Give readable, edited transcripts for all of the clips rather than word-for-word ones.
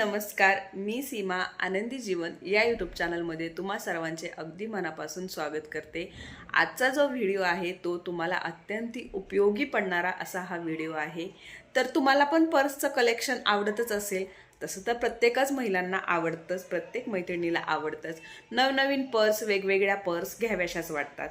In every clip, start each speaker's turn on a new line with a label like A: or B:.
A: नमस्कार. मी सीमा आनंदी जीवन या यूट्यूब चॅनलमध्ये तुम्हा सर्वांचे अगदी मनापासून स्वागत करते. आजचा जो व्हिडिओ आहे तो तुम्हाला अत्यंत उपयोगी पडणारा असा हा व्हिडिओ आहे. तर तुम्हाला पण पर्सचं कलेक्शन आवडतच असेल. तसं तर प्रत्येकच महिलांना आवडतंच, प्रत्येक मैत्रिणीला आवडतंच. नवनवीन पर्स, वेगवेगळ्या पर्स घ्याव्याशाच वाटतात.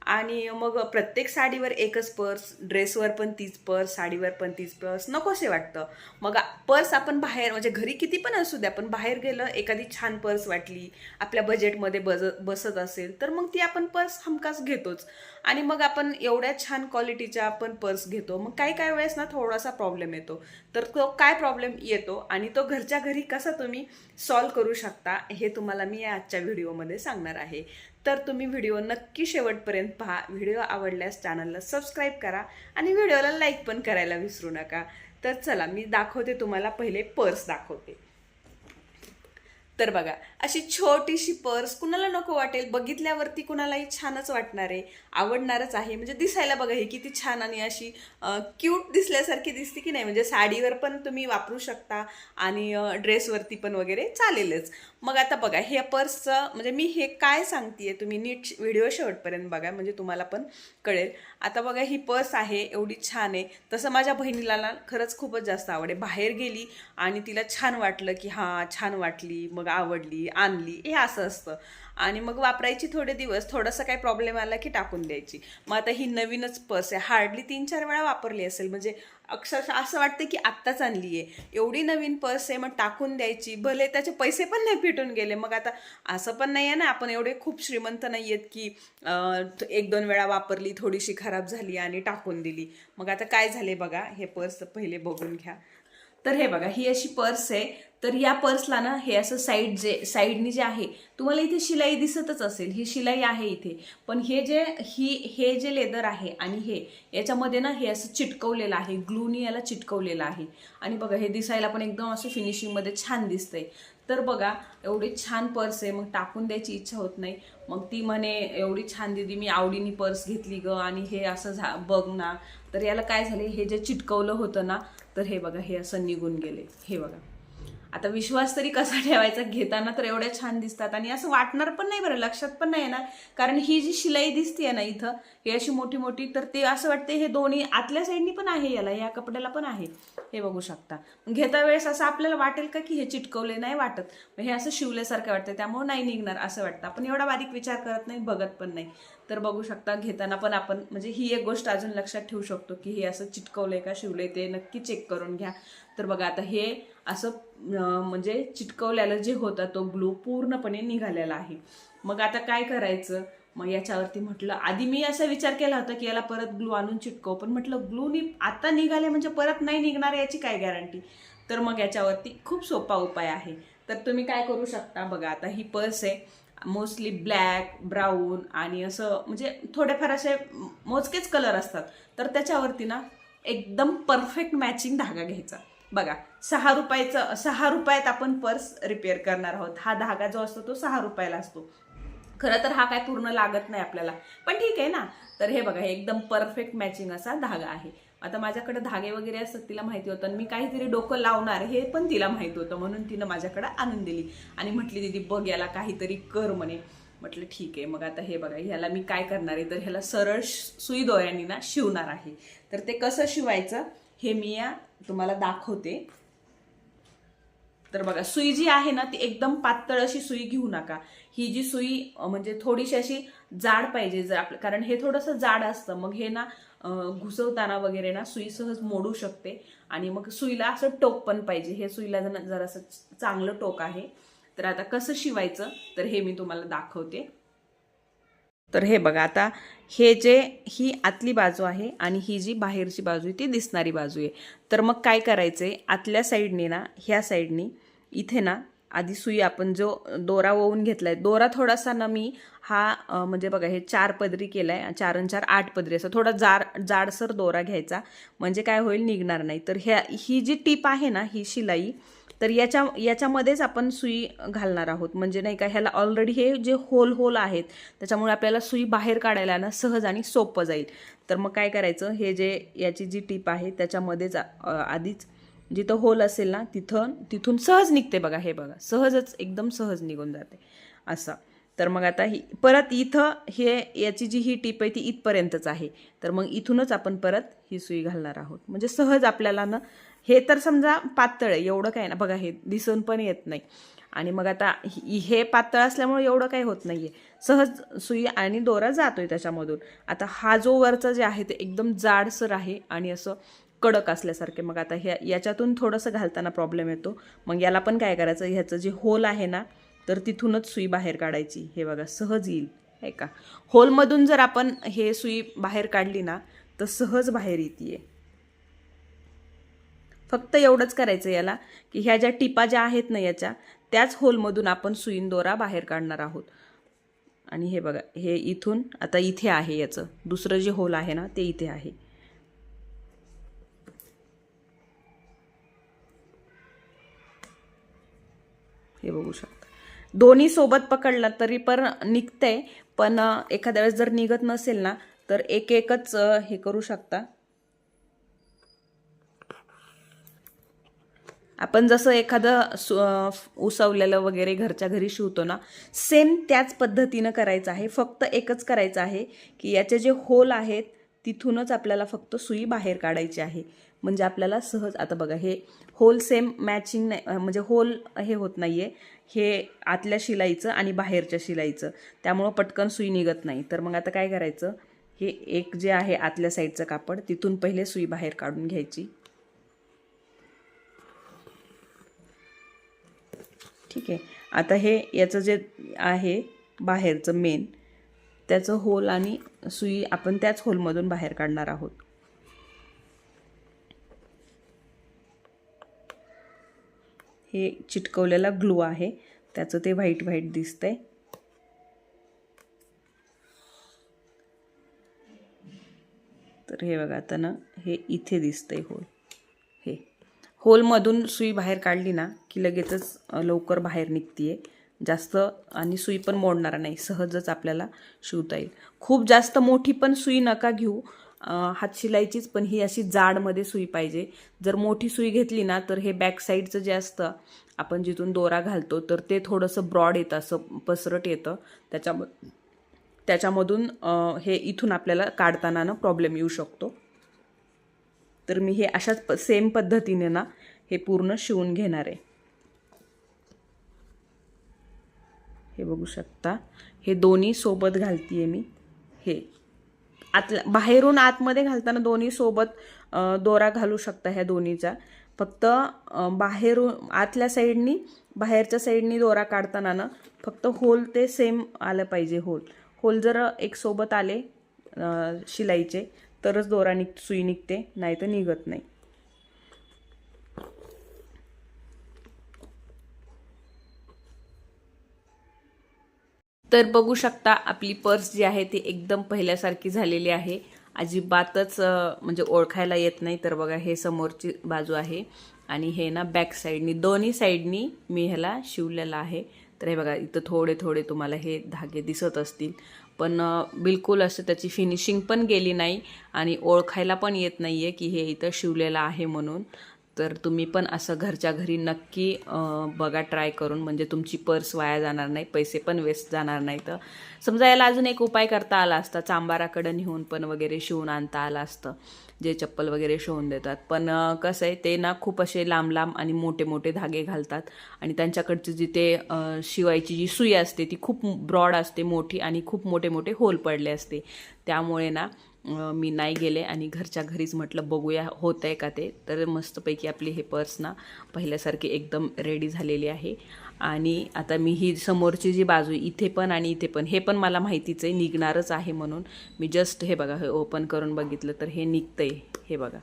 A: आणि मग प्रत्येक साडीवर एकच पर्स, ड्रेसवर पण तीच पर्स, साडीवर पण तीच पर्स नकोसे वाटतं. मग पर्स आपण बाहेर म्हणजे घरी किती पण असू द्या, पण बाहेर गेलं एखादी छान पर्स वाटली, आपल्या बजेटमध्ये बसत असेल तर मग ती आपण पर्स हमखास घेतोच. आणि मग आपण एवढ्या छान क्वालिटीच्या आपण पर्स घेतो, मग काही काही वेळेस ना थोडासा प्रॉब्लेम येतो. तर तो काय प्रॉब्लेम येतो आणि तो घरच्या घरी कसा तुम्ही सॉल्व करू शकता हे तुम्हाला मी आजच्या व्हिडिओमध्ये सांगणार आहे. तर तुम्ही व्हिडिओ नक्की शेवटपर्यंत पहा. व्हिडिओ आवडल्यास चॅनलला सबस्क्राईब करा आणि व्हिडिओला लाईक पण करायला विसरू नका. तर चला मी दाखवते तुम्हाला, पहिले पर्स दाखवते. तर बघा, अशी छोटीशी पर्स कुणाला नको वाटेल, बघितल्यावरती कुणालाही छानच वाटणार आहे, आवडणारच आहे. म्हणजे दिसायला बघा ही किती छान आणि अशी क्यूट दिसल्यासारखी दिसते की नाही. म्हणजे साडीवर पण तुम्ही वापरू शकता आणि ड्रेसवरती पण वगैरे चालेलच. मग आता बघा, हे पर्सचं म्हणजे मी हे काय सांगतेय तुम्ही नीट व्हिडिओ शेवटपर्यंत बघा, म्हणजे तुम्हाला पण कळेल. आता बघा, ही पर्स आहे, एवढी छान आहे. तसं माझ्या बहिणीला ना खरंच खूपच जास्त आवडे. बाहेर गेली आणि तिला छान वाटलं की हां छान वाटली, मग आवडली, आणली, हे असं असतं. आणि मग वापरायची थोडे दिवस, थोडासा काही प्रॉब्लेम आला की टाकून द्यायची. मग आता ही नवीनच पर्स आहे, हार्डली 3-4 वेळा वापरली असेल. म्हणजे अक्षरशः असं वाटतं की आत्ताच आणली आहे, एवढी नवीन पर्स आहे, मग टाकून द्यायची. भले त्याचे पैसे पण नाही भेटून गेले. मग आता असं पण नाही आहे ना, आपण एवढे खूप श्रीमंत नाही आहेत की 1-2 वेळा वापरली, थोडीशी खराब झाली आणि टाकून दिली. मग आता काय झाले बघा, हे पर्स पहिले बघून घ्या. तर हे बघा, ही अशी पर्स आहे. तर या पर्सला ना हे असं साईडनी जे आहे, तुम्हाला इथे शिलाई दिसतच असेल, ही शिलाई आहे इथे. पण हे जे लेदर आहे आणि हे याच्यामध्ये ना हे असं चिटकवलेलं आहे, ग्लूनी याला चिटकवलेलं आहे. आणि बघा, हे दिसायला पण एकदम असं फिनिशिंगमध्ये छान दिसतंय. तर बघा, एवढी छान पर्स आहे, मग टाकून द्यायची इच्छा होत नाही. मग ती म्हणे एवढी छान दिदी, मी आवडीने पर्स घेतली ग, आणि हे असं बघ ना. तर याला काय झाले, हे जे चिटकवलं होतं ना, तर हे बघा, हे असं निघून गेले. हे बघा, आता विश्वास तरी कसा ठेवायचा, घेताना तर एवढ्या छान दिसतात आणि असं वाटणार पण नाही बरं, लक्षात पण नाही येणार. कारण ही जी शिलाई दिसते ना इथं, ही अशी मोठी मोठी, तर ते असं वाटते हे दोन्ही आतल्या साईडनी पण आहे, याला या कपड्याला पण आहे. हे बघू शकता. घेता वेळेस असं आपल्याला वाटेल का की हे चिटकवले, नाही वाटत. हे असं शिवल्यासारखं वाटतं, त्यामुळे नाही निघणार असं वाटतं. आपण एवढा बारीक विचार करत नाही, बघत पण नाही. तर बघू शकता, घेताना पण आपण म्हणजे ही एक गोष्ट अजून लक्षात ठेवू शकतो की हे असं चिटकवलंय का शिवलंय ते नक्की चेक करून घ्या. तर बघा, आता हे असं म्हणजे चिटकवलेलं जे होतं तो ग्लू पूर्णपणे निघालेला आहे. मग आता काय करायचं, मग याच्यावरती म्हटलं, आधी मी असा विचार केला होता की याला परत ग्लू आणून चिटकव, पण म्हटलं ग्लू आता निघाले म्हणजे परत नाही निघणार याची काय गॅरंटी. तर मग याच्यावरती खूप सोपा उपाय आहे. तर तुम्ही काय करू शकता, बघा, आता ही पर्स आहे, मोस्टली ब्लॅक, ब्राऊन आणि असं म्हणजे थोडेफार असे मोजकेच कलर असतात. तर त्याच्यावरती ना एकदम परफेक्ट मॅचिंग धागा घ्यायचा. बघा, 6 रुपयात आपण पर्स रिपेअर करणार आहोत. हा धागा जो असतो तो 6 रुपयाला असतो. खरं तर हा काय पूर्ण लागत नाही आपल्याला, पण ठीक आहे ना. तर हे बघा, हे एकदम परफेक्ट मॅचिंग असा धागा आहे. आता माझ्याकडे धागे वगैरे असतात, तिला माहिती होतं, आणि मी काहीतरी डोकं लावणार हे पण तिला माहिती होतं, म्हणून तिनं माझ्याकडे आणून दिली आणि म्हटली दीदी बघ याला काहीतरी कर म्हणे. म्हटलं ठीक आहे. मग आता हे बघा, ह्याला मी काय करणार आहे, तर ह्याला सरळ सुई दोऱ्यांनी ना शिवणार आहे. तर ते कसं शिवायचं हे मी तुम्हाला दाखवते. तर बघा, सुई जी आहे ना ती एकदम पातळ अशी सुई घेऊ नका. ही जी सुई म्हणजे थोडीशी अशी जाड पाहिजे, जर कारण हे थोडंसं जाड असतं, मग हे ना घुसवताना वगैरे ना सुई सहज मोडू शकते. आणि मग सुईला असं टोक पण पाहिजे, हे सुईला जरासं चांगलं टोक आहे. तर आता कसं शिवायचं तर हे मी तुम्हाला दाखवते. तर हे बघा, आता ही आतली बाजू आहे आणि ही जी बाहेरची बाजू आहे ती दिसणारी बाजू आहे. तर मग काय करायचंय, आतल्या साईडने ना ह्या साईडनी इथे ना आधी सुई आपण जो दोरा ओवून घेतलाय, दोरा थोडासा ना मी हा म्हणजे बघा, हे 4 पदरी केलाय, 4 आणि 4 8 पदरी, असं थोडा जाडसर दोरा घ्यायचा, म्हणजे काय होईल, निघणार नाही. तर ही जी टीप आहे ना, ही शिलाई, तर याच्यामध्येच आपण सुई घालणार आहोत. म्हणजे नाही का, ह्याला ऑलरेडी हे जे होल आहेत, त्याच्यामुळे आपल्याला सुई बाहेर काढायला ना सहज आणि सोपं जाईल. तर मग काय करायचं, हे याची जी टीप आहे त्याच्यामध्येच आधीच जिथं होल असेल ना तिथून सहज निघते बघा. हे बघा, सहजच एकदम सहज निघून जाते असं. तर मग आता ही परत इथं याची जी ही टीप आहे ती इथपर्यंतच आहे. तर मग इथूनच आपण परत ही सुई घालणार आहोत. म्हणजे सहज आपल्याला ना, हे तर समजा पातळ आहे, एवढं काय ना बघा, हे दिसून पण येत नाही. आणि मग आता हे पातळ असल्यामुळे एवढं काही होत नाहीये, सहज सुई आणि दोरा जातोय त्याच्यामधून. आता हा जो वरचा जे आहे ते एकदम जाडसर आहे आणि असं कडक असल्यासारखे. मग आता याच्यातून थोडंसं घालताना प्रॉब्लेम येतो. मग याला पण काय करायचं, ह्याचं जे होल आहे ना, तर तिथूनच सुई बाहेर काढायची. हे बघा, सहज येईल आहे का. होलमधून जर आपण हे सुई बाहेर काढली ना तर सहज बाहेर येते. फक्त एवढंच करायचं याला, की ह्या ज्या टिपा ज्या आहेत ना याच्या, त्याच होलमधून आपण सुईन दोरा बाहेर काढणार आहोत. आणि हे बघा, हे इथून आता इथे आहे, याचं दुसरं जे होल आहे ना ते इथे आहे. हे बघू शकता, दोन्ही सोबत पकडला तरी पण निघतंय. पण एखाद्या वेळेस जर निघत नसेल ना तर एक एकच हे करू शकता. आपण जसं एखादं उसवलेलं वगैरे घरच्या घरी शिवतो ना, सेम त्याच पद्धतीनं करायचं आहे. फक्त एकच करायचं आहे की याचे जे होल आहेत तिथूनच आपल्याला फक्त सुई बाहेर काढायची आहे. म्हणजे आपल्याला सहज, आता बघा, हे होल सेम मॅचिंग नाही, म्हणजे होल हे होत नाहीये, हे आतल्या शिलाईचं आणि बाहेरच्या शिलाईचं, त्यामुळं पटकन सुई निघत नाही. तर मग आता काय करायचं, हे एक जे आहे आतल्या साईडचं कापड, तिथून पहिले सुई बाहेर काढून घ्यायची. ठीक आहे. आता हे याचं जे आहे बाहेरचं मेन, त्याचं होल आणि सुई आपण त्याच होलमधून बाहेर काढणार आहोत. हे चिटकवलेला ग्लू आहे, त्याचं ते व्हाईट व्हाईट दिसतंय. तर हे बघा, आता ना हे इथे दिसतंय होल. हे होलमधून सुई बाहेर काढली ना की लगेचच लवकर बाहेर निघतीये जास्त, आणि सुई पण मोडणार नाही, सहजच आपल्याला शिवता येईल. खूप जास्त मोठी पण सुई नका घेऊ, हातशिलाईचीच, पण ही अशी जाडमध्ये सुई पाहिजे. जर मोठी सुई घेतली ना तर हे बॅक साईडचं जे असतं, आपण जिथून दोरा घालतो, तर ते थोडंसं ब्रॉड येतं, असं पसरट येतं. त्याच्यामधून हे इथून आपल्याला काढताना ना प्रॉब्लेम येऊ शकतो. तर मी हे अशाच सेम पद्धतीने ना हे पूर्ण शिवून घेणार आहे. हे बघू शकता, हे दोन्ही सोबत घालतीये मी. हे बाहेरून आतमध्ये घालताना दोन्ही सोबत दोरा घालू शकता ह्या दोन्हीचा. फक्त बाहेरून आतल्या साईडनी बाहेरच्या साईडनी दोरा काढताना ना फक्त होल ते सेम आलं पाहिजे. होल जर एक सोबत आले शिलाईचे तरच दोरा सुई निघते, नाही तर निघत नाही. तर बघू शकता, आपली पर्स जी आहे ती एकदम पहिल्यासारखी झालेली आहे. अजिबातच म्हणजे ओळखायला येत नाही. तर बघा, हे समोरची बाजू आहे आणि हे ना बॅक साईडनी, दोन्ही साईडनी मी ह्याला शिवलेलं आहे. तर हे बघा, इथं थोडे थोडे तुम्हाला हे धागे दिसत असतील, पण बिलकुल असं त्याची फिनिशिंग पण गेली नाही आणि ओळखायला पण येत नाहीये की हे इथं शिवलेलं आहे म्हणून. तर तुम्ही पण असं घरच्या घरी नक्की बघा ट्राय करून, म्हणजे तुमची पर्स वाया जाणार नाही, पैसे पण वेस्ट जाणार नाही. तर समजा याला अजून एक उपाय करता आला असता, चांबाराकडे नेऊन पण वगैरे शिवून आणता आलं असतं, जे चप्पल वगैरे शिवून देतात. पण कसं आहे, ते ना खूप असे लांब लांब आणि मोठे मोठे धागे घालतात आणि त्यांच्याकडची जी ते शिवायची जी सुई असते ती खूप ब्रॉड असते, मोठी, आणि खूप मोठे मोठे होल पडले असते. त्यामुळे ना मी नाही गेले आणि घरच्या घरीच म्हटलं बघूया होत आहे का ते. तर मस्तपैकी आपली हे पर्स ना पहिल्यासारखी एकदम रेडी झालेली आहे. आणि आता मी ही समोरची जी बाजू इथे पण आणि इथे पण, हे पण मला माहितीच आहे निघणारच आहे म्हणून मी जस्ट हे बघा, हे ओपन करून बघितलं तर हे निघतंय. हे बघा,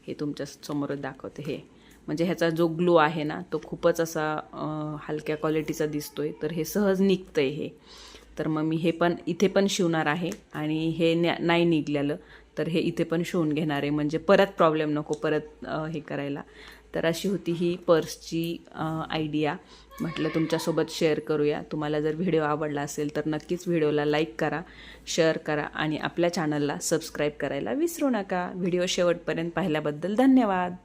A: हे तुमच्या समोरच दाखवते. हे म्हणजे ह्याचा जो ग्लू आहे ना तो खूपच असा हलक्या क्वालिटीचा दिसतोय, तर हे सहज निघतंय हे. तर मग मी हे पण इथे पण शिवणार आहे आणि हे नाही निघलेलं तर हे इथे पण शिवून घेणार आहे, म्हणजे परत प्रॉब्लेम नको परत हे करायला. तर अशी होती ही पर्सची आयडिया. म्हटलं तुमच्यासोबत शेअर करूया. तुम्हाला जर व्हिडिओ आवडला असेल तर नक्कीच व्हिडिओला लाईक करा, शेअर करा आणि आपल्या चॅनलला सबस्क्राईब करायला विसरू नका. व्हिडिओ शेवटपर्यंत पाहिल्याबद्दल धन्यवाद.